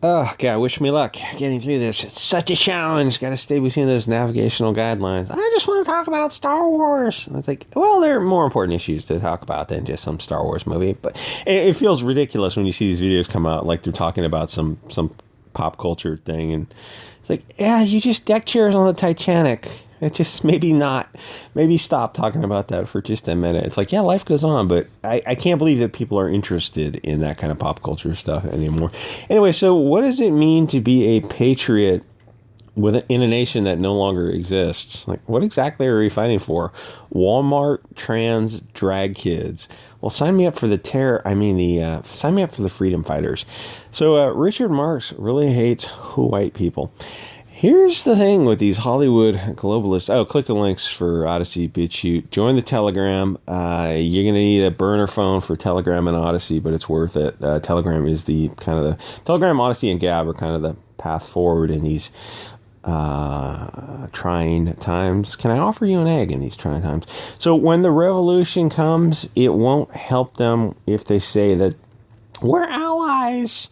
Oh, God, wish me luck getting through this. It's such a challenge. Got to stay between those navigational guidelines. I just want to talk about Star Wars. And it's like, well, there are more important issues to talk about than just some Star Wars movie. But it feels ridiculous when you see these videos come out like they're talking about some pop culture thing. And it's like, yeah, you just deck chairs on the Titanic. It just maybe not, maybe stop talking about that for just a minute. It's like, yeah, life goes on, but I can't believe that people are interested in that kind of pop culture stuff anymore. Anyway, so what does it mean to be a patriot in a nation that no longer exists? Like, what exactly are we fighting for? Walmart trans drag kids. Well, sign me up for the terror. Sign me up for the freedom fighters. So Richard Marx really hates white people. Here's the thing with these Hollywood globalists. Oh, click the links for Odyssey, Bit Chute. Join the Telegram. You're going to need a burner phone for Telegram and Odyssey, but it's worth it. Telegram is Telegram, Odyssey, and Gab are kind of the path forward in these trying times. Can I offer you an egg in these trying times? So when the revolution comes, it won't help them if they say that we're allies.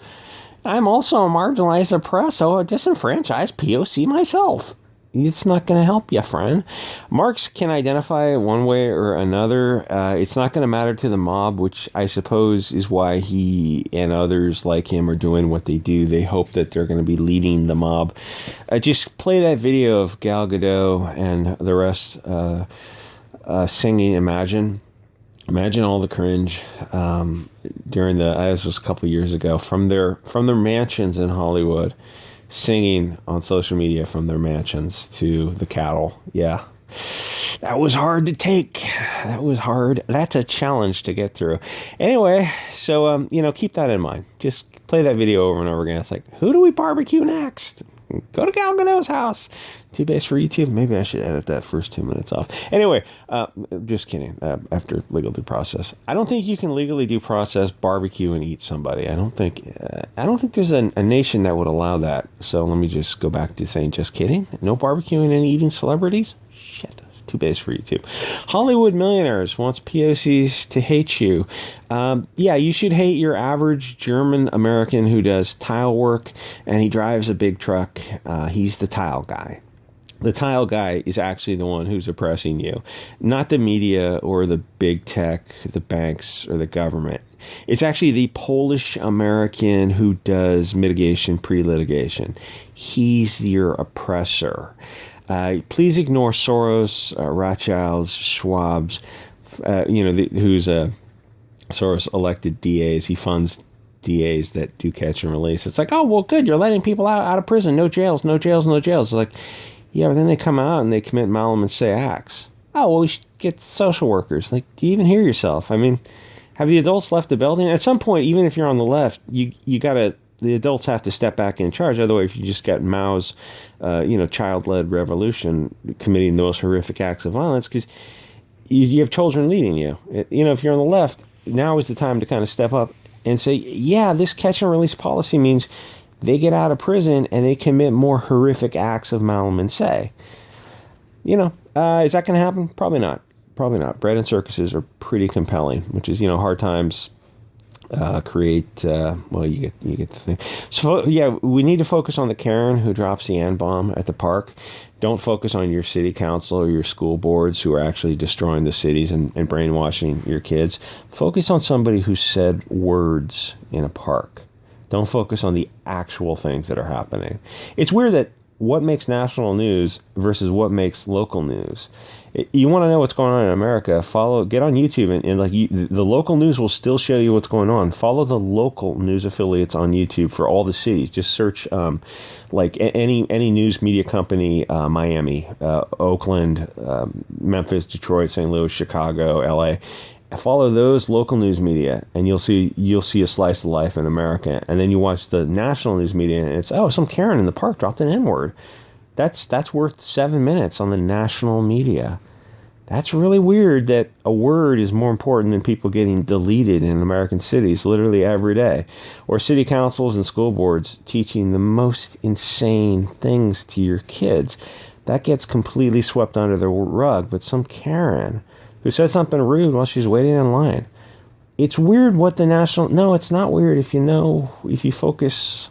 I'm also a marginalized, oppressed, so a disenfranchised POC myself. It's not going to help you, friend. Marx can identify one way or another. It's not going to matter to the mob, which I suppose is why he and others like him are doing what they do. They hope that they're going to be leading the mob. Just play that video of Gal Gadot and the rest singing Imagine. Imagine all the cringe during this was a couple of years ago, from their mansions in Hollywood, singing on social media from their mansions to the cattle. Yeah, that was hard to take. That was hard. That's a challenge to get through. Anyway, so keep that in mind. Just play that video over and over again. It's like, who do we barbecue next? Go to Gal Gadot's house. Too base for YouTube. Maybe I should edit that first 2 minutes off. Anyway, just kidding. After legal due process, I don't think you can legally due process, barbecue, and eat somebody. I don't think there's a nation that would allow that. So let me just go back to saying, just kidding. No barbecuing and eating celebrities. Shit. Too base for YouTube. Hollywood millionaires wants POCs to hate you. Yeah, you should hate your average German American who does tile work and he drives a big truck. He's the tile guy. The tile guy is actually the one who's oppressing you, not the media or the big tech, the banks, or the government. It's actually the Polish American who does mitigation pre-litigation. He's your oppressor. Please ignore Soros, Rothschilds, Schwab's, who's Soros elected DAs. He funds DAs that do catch and release. It's like, oh, well, good. You're letting people out of prison. No jails, no jails, no jails. It's like, yeah, but then they come out and they commit malum and say acts. Oh, well, we should get social workers. Like, do you even hear yourself? I mean, have the adults left the building? At some point, even if you're on the left, the adults have to step back in charge. Otherwise, you just got Mao's, child-led revolution committing the most horrific acts of violence because you have children leading you. If you're on the left, now is the time to kind of step up and say, yeah, this catch and release policy means they get out of prison and they commit more horrific acts of malum and say. Is that going to happen? Probably not. Probably not. Bread and circuses are pretty compelling, which is, hard times create, you get the thing. So, yeah, we need to focus on the Karen who drops the N-bomb at the park. Don't focus on your city council or your school boards who are actually destroying the cities and brainwashing your kids. Focus on somebody who said words in a park. Don't focus on the actual things that are happening. It's weird that what makes national news versus what makes local news. You want to know what's going on in America, get on YouTube and the local news will still show you what's going on. Follow the local news affiliates on YouTube for all the cities. Just search any news media company, Miami, Oakland, Memphis, Detroit, St. Louis, Chicago, LA. Follow those local news media and you'll see a slice of life in America. And then you watch the national news media and it's, some Karen in the park dropped an N-word. That's worth 7 minutes on the national media. That's really weird that a word is more important than people getting deleted in American cities literally every day. Or city councils and school boards teaching the most insane things to your kids. That gets completely swept under the rug. But some Karen who said something rude while she's waiting in line. It's weird what the national... No, it's not weird if you focus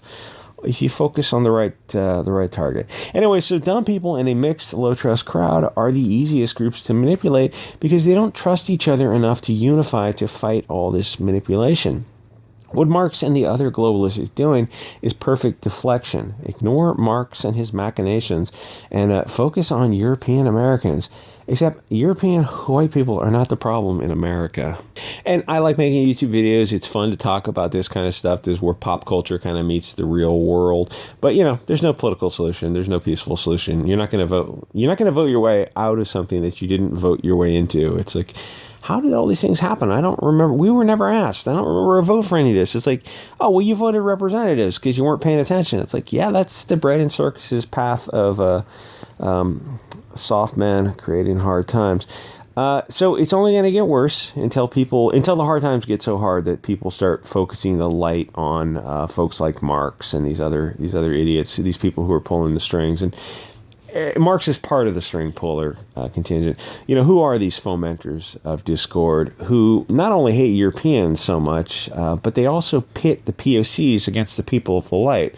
if you focus on the right target. Anyway, so dumb people in a mixed, low-trust crowd are the easiest groups to manipulate because they don't trust each other enough to unify to fight all this manipulation. What Marx and the other globalists is doing is perfect deflection. Ignore Marx and his machinations and focus on European Americans. Except European white people are not the problem in America. And I like making YouTube videos. It's fun to talk about this kind of stuff. This is where pop culture kind of meets the real world. But, there's no political solution. There's no peaceful solution. You're not going to vote. You're not going to vote your way out of something that you didn't vote your way into. It's like, how did all these things happen? I don't remember. We were never asked. I don't remember a vote for any of this. It's like, oh, well, you voted representatives because you weren't paying attention. It's like, yeah, that's the bread and circuses path of soft man creating hard times. So it's only going to get worse until the hard times get so hard that people start focusing the light on folks like Marx and these other idiots, these people who are pulling the strings. And Marx is part of the string puller contingent. Who are these fomenters of discord who not only hate Europeans so much, but they also pit the POCs against the people of the light?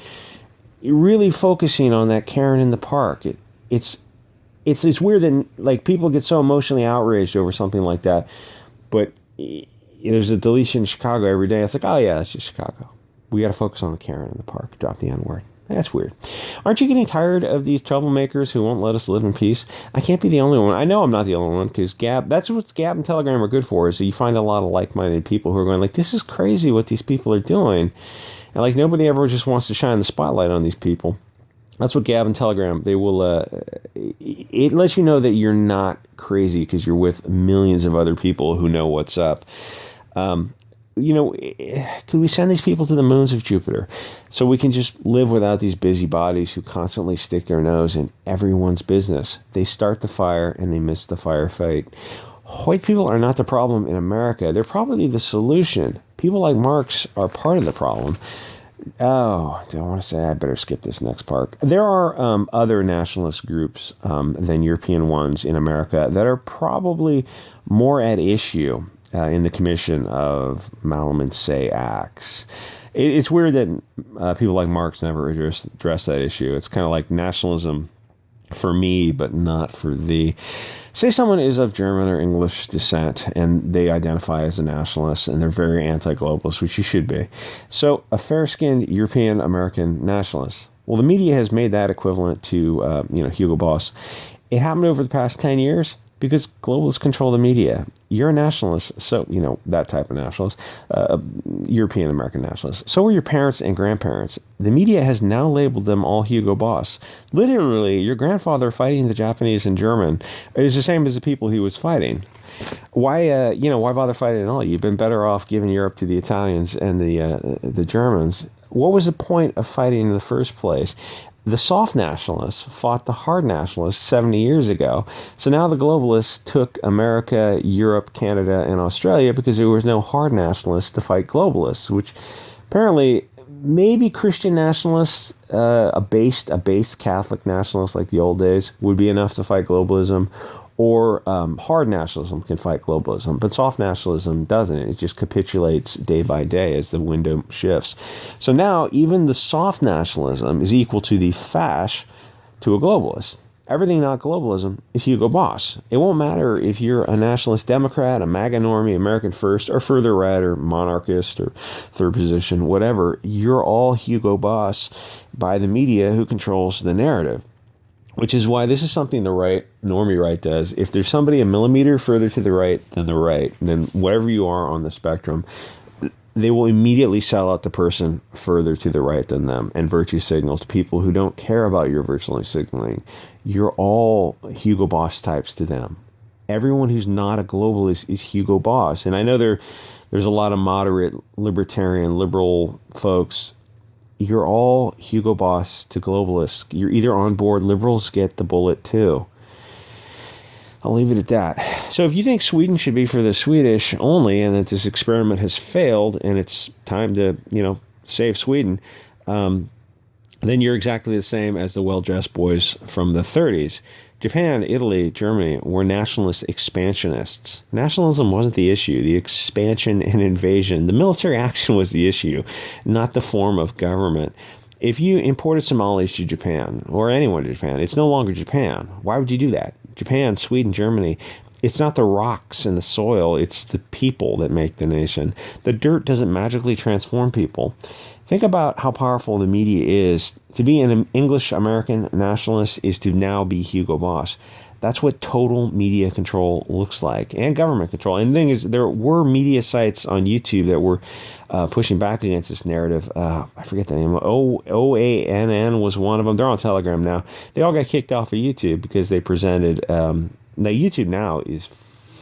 You're really focusing on that Karen in the park. It's weird that people get so emotionally outraged over something like that, but there's a deletion in Chicago every day. It's like, oh yeah, that's just Chicago. We got to focus on the Karen in the park. Drop the N-word. That's weird. Aren't you getting tired of these troublemakers who won't let us live in peace? I can't be the only one. I know I'm not the only one because that's what Gab and Telegram are good for, is that you find a lot of like-minded people who are going like, this is crazy what these people are doing. And nobody ever just wants to shine the spotlight on these people. That's what Gab and Telegram, they will, it lets you know that you're not crazy because you're with millions of other people who know what's up. Could we send these people to the moons of Jupiter so we can just live without these busybodies who constantly stick their nose in everyone's business? They start the fire and they miss the firefight. White people are not the problem in America. They're probably the solution. People like Marx are part of the problem. Oh, do I want to say I better skip this next part? There are other nationalist groups than European ones in America that are probably more at issue in the commission of Malum and Say acts. It's weird that people like Marx never address that issue. It's kind of like nationalism for me, but not for thee. Say someone is of German or English descent and they identify as a nationalist and they're very anti-globalist, which you should be. So a fair-skinned European American nationalist. Well, the media has made that equivalent to, Hugo Boss. It happened over the past 10 years because globalists control the media. You're a nationalist, so, that type of nationalist, European American nationalist. So are your parents and grandparents. The media has now labeled them all Hugo Boss. Literally, your grandfather fighting the Japanese and German is the same as the people he was fighting. Why bother fighting at all? You've been better off giving Europe to the Italians and the Germans. What was the point of fighting in the first place? The soft nationalists fought the hard nationalists 70 years ago. So now the globalists took America, Europe, Canada, and Australia because there was no hard nationalists to fight globalists, which apparently maybe Christian nationalists, a based Catholic nationalist like the old days, would be enough to fight globalism. Or hard nationalism can fight globalism, but soft nationalism doesn't. It just capitulates day by day as the window shifts. So now even the soft nationalism is equal to the fash to a globalist. Everything not globalism is Hugo Boss. It won't matter if you're a nationalist Democrat, a MAGA normie, American First, or further right, or monarchist, or third position, whatever. You're all Hugo Boss by the media who controls the narrative. Which is why this is something the right, normie right, does. If there's somebody a millimeter further to the right than the right, then wherever you are on the spectrum, they will immediately sell out the person further to the right than them and virtue signal to people who don't care about your virtually signaling. You're all Hugo Boss types to them. Everyone who's not a globalist is Hugo Boss. And I know there's a lot of moderate, libertarian, liberal folks. You're all Hugo Boss to globalists. You're either on board. Liberals get the bullet too. I'll leave it at that. So if you think Sweden should be for the Swedish only and that this experiment has failed and it's time to, save Sweden, then you're exactly the same as the well-dressed boys from the 30s. Japan, Italy, Germany were nationalist expansionists. Nationalism wasn't the issue. The expansion and invasion, the military action was the issue, not the form of government. If you imported Somalis to Japan, or anyone to Japan, it's no longer Japan. Why would you do that? Japan, Sweden, Germany, it's not the rocks and the soil, it's the people that make the nation. The dirt doesn't magically transform people. Think about how powerful the media is. To be an English American nationalist is to now be Hugo Boss. That's what total media control looks like, and government control. And the thing is, there were media sites on YouTube that were pushing back against this narrative. I forget the name. OANN was one of them. They're on Telegram now. They all got kicked off of YouTube because they presented. Now YouTube now is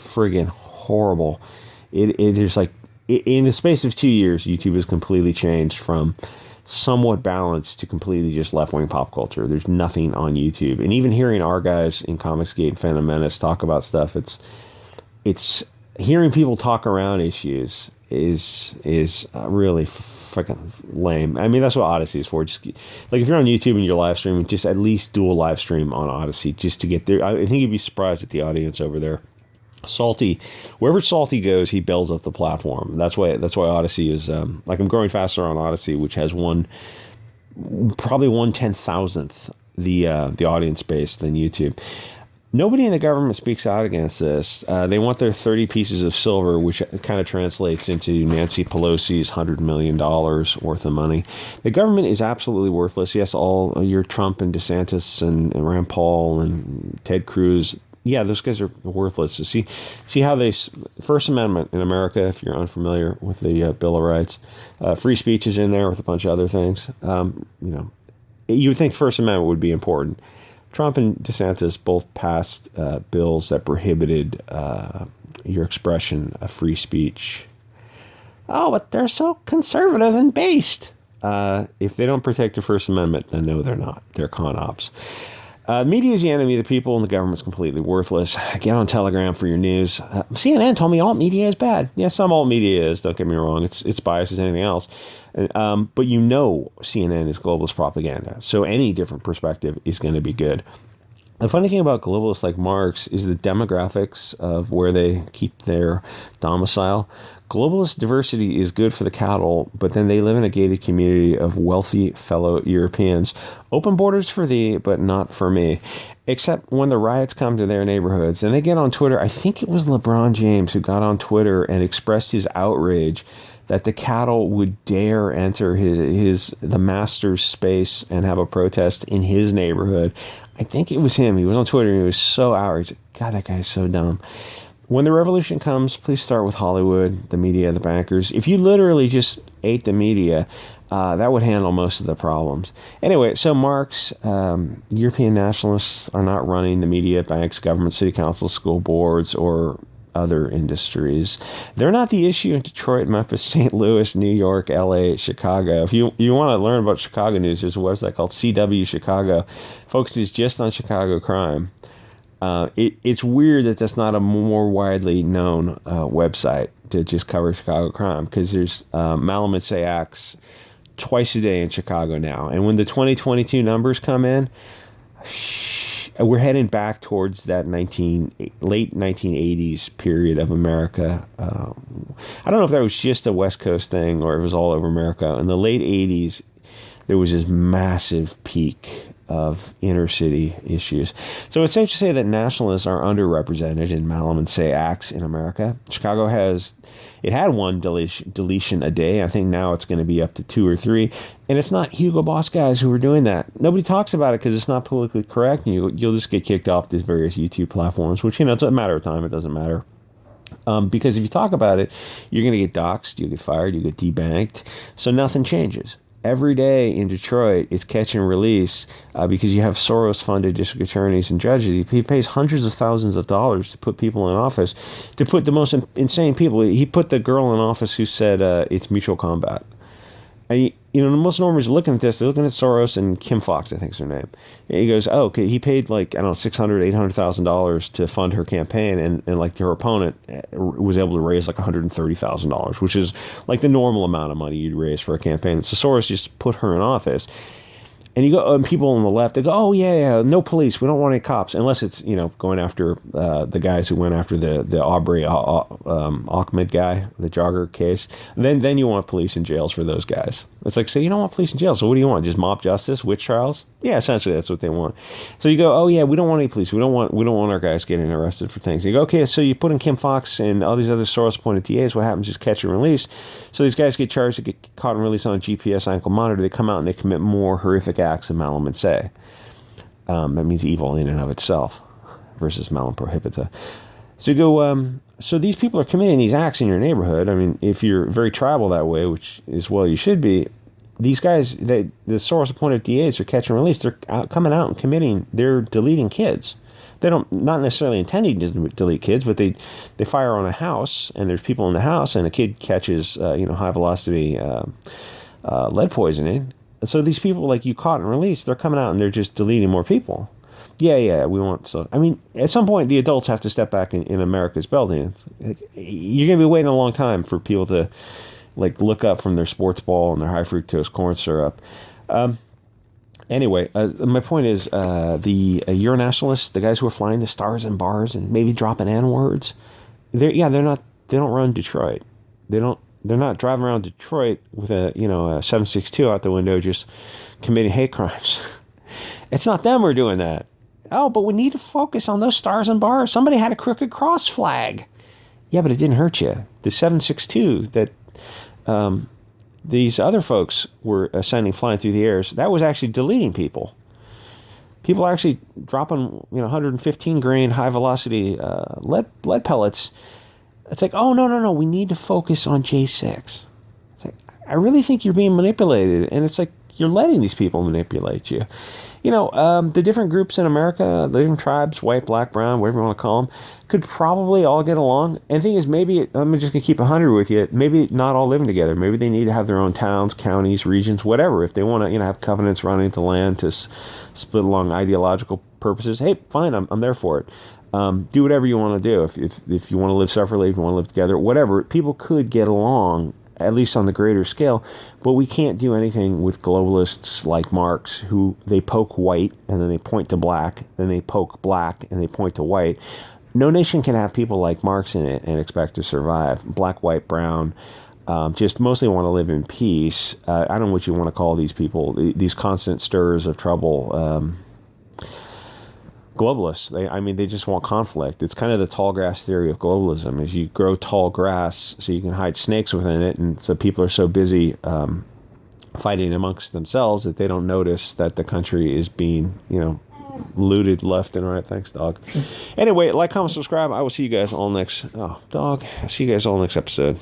friggin' horrible. There's like in the space of 2 years, YouTube has completely changed from somewhat balanced to completely just left-wing pop culture. There's nothing on YouTube. And even hearing our guys in Comicsgate and Phantom Menace talk about stuff, it's hearing people talk around issues is really freaking lame. I mean, that's what Odyssey is for. Just like if you're on YouTube and you're live streaming, just at least do a live stream on Odyssey just to get there. I think you'd be surprised at the audience over there. Salty, wherever Salty goes, he builds up the platform. That's why Odyssey is like I'm growing faster on Odyssey, which has probably 1/10,000th the audience base than YouTube. Nobody in the government speaks out against this. They want their 30 pieces of silver, which kind of translates into Nancy Pelosi's $100 million worth of money. The government is absolutely worthless. Yes, all your Trump and DeSantis and Rand Paul and Ted Cruz. Yeah, those guys are worthless. See how they First Amendment in America. If you're unfamiliar with the Bill of Rights, free speech is in there with a bunch of other things. You would think First Amendment would be important. Trump and DeSantis both passed bills that prohibited your expression of free speech. Oh, but they're so conservative and based. If they don't protect the First Amendment, then no, they're not. They're con ops. Media is the enemy of the people, and the government's completely worthless. Get on Telegram for your news. CNN told me alt media is bad. Yeah, some alt media is. Don't get me wrong. It's biased as anything else. But CNN is globalist propaganda. So any different perspective is going to be good. The funny thing about globalists like Marx is the demographics of where they keep their domicile. Globalist diversity is good for the cattle, but then they live in a gated community of wealthy fellow Europeans. Open borders for thee, but not for me. Except when the riots come to their neighborhoods. And they get on Twitter. I think it was LeBron James who got on Twitter and expressed his outrage that the cattle would dare enter the master's space and have a protest in his neighborhood. I think it was him. He was on Twitter and he was so outraged. God, that guy is so dumb. When the revolution comes, please start with Hollywood, the media, the bankers. If you literally just ate the media, that would handle most of the problems. Anyway, so Marx, European nationalists are not running the media, banks, government, city councils, school boards, or other industries. They're not the issue in Detroit, Memphis, St. Louis, New York, LA, Chicago. If you want to learn about Chicago news, there's a website called CW Chicago. Focuses just on Chicago crime. It's weird that that's not a more widely known website to just cover Chicago crime, because there's Malamute acts twice a day in Chicago now. And when the 2022 numbers come in, we're heading back towards that late 1980s period of America. I don't know if that was just a West Coast thing or if it was all over America. In the late 80s, there was this massive peak of inner city issues. So it's safe to say that nationalists are underrepresented in Malamute acts in America. Chicago had one deletion a day. I think now it's going to be up to 2 or 3. And it's not Hugo Boss guys who are doing that. Nobody talks about it because it's not politically correct, and you'll just get kicked off these various YouTube platforms, which, it's a matter of time. It doesn't matter. Because if you talk about it, you're going to get doxxed, you'll get fired, you get debanked. So nothing changes. Every day in Detroit, it's catch and release because you have Soros-funded district attorneys and judges. He pays hundreds of thousands of dollars to put people in office, to put the most insane people. He put the girl in office who said it's mutual combat. And, the most normals are looking at this. They're looking at Soros and Kim Fox, I think is her name. And he goes, oh, okay, he paid $600,000, $800,000 to fund her campaign, and her opponent was able to raise $130,000, which is like the normal amount of money you'd raise for a campaign. So Soros just put her in office. And you go, and people on the left, they go, oh, yeah, no police. We don't want any cops. Unless it's, going after the guys who went after the Aubrey Ahmed guy, the jogger case. Then you want police in jails for those guys. It's like, so you don't want police in jail. So what do you want? Just mob justice, witch trials? Yeah, essentially that's what they want. So you go, oh yeah, we don't want any police. We don't want our guys getting arrested for things. You go, okay, so you put in Kim Fox and all these other Soros-appointed DAs. What happens is catch and release. So these guys get charged, they get caught and released on a GPS ankle monitor. They come out and they commit more horrific acts than malum and se. That means evil in and of itself versus malum prohibita. So you go, so these people are committing these acts in your neighborhood. I mean, if you're very tribal that way, which is well you should be, these guys, the Soros-appointed DAs are catch and release. They're coming out and they're deleting kids. They not necessarily intending to delete kids, but they fire on a house, and there's people in the house, and a kid catches, high velocity lead poisoning. So these people, like you caught and released, they're coming out and they're just deleting more people. Yeah, we want, so, I mean, at some point, the adults have to step back in America's building. You're going to be waiting a long time for people to, like, look up from their sports ball and their high fructose corn syrup. Anyway, my point is, the Euronationalists, the guys who are flying the stars and bars and maybe dropping N-words, they don't run Detroit. They're not driving around Detroit with a 7.62 out the window just committing hate crimes. It's not them who are doing that. Oh, but we need to focus on those stars and bars. Somebody had a crooked cross flag. Yeah, but it didn't hurt you. The 7.62 that these other folks were sending flying through the airs, that was actually deleting people. People are actually dropping 115 grain high velocity lead pellets. It's like, oh, no, we need to focus on J6. It's like, I really think you're being manipulated. And it's like, you're letting these people manipulate you. The different groups in America, the different tribes, white, black, brown, whatever you want to call them, could probably all get along. And the thing is, maybe, I'm just going to keep 100 with you, maybe not all living together. Maybe they need to have their own towns, counties, regions, whatever. If they want to, have covenants running to land to split along ideological purposes, hey, fine, I'm there for it. Do whatever you want to do. If you want to live separately, if you want to live together, whatever, people could get along, at least on the greater scale, but we can't do anything with globalists like Marx, who they poke white and then they point to black, then they poke black and they point to white. No nation can have people like Marx in it and expect to survive. Black, white, brown, just mostly want to live in peace. I don't know what you want to call these people, these constant stirrers of trouble. Globalists, they just want conflict. It's kind of the tall grass theory of globalism, is you grow tall grass so you can hide snakes within it, and so people are so busy fighting amongst themselves that they don't notice that the country is being, looted left and right. Thanks, dog. Anyway, like, comment, subscribe. I will see you guys all next episode.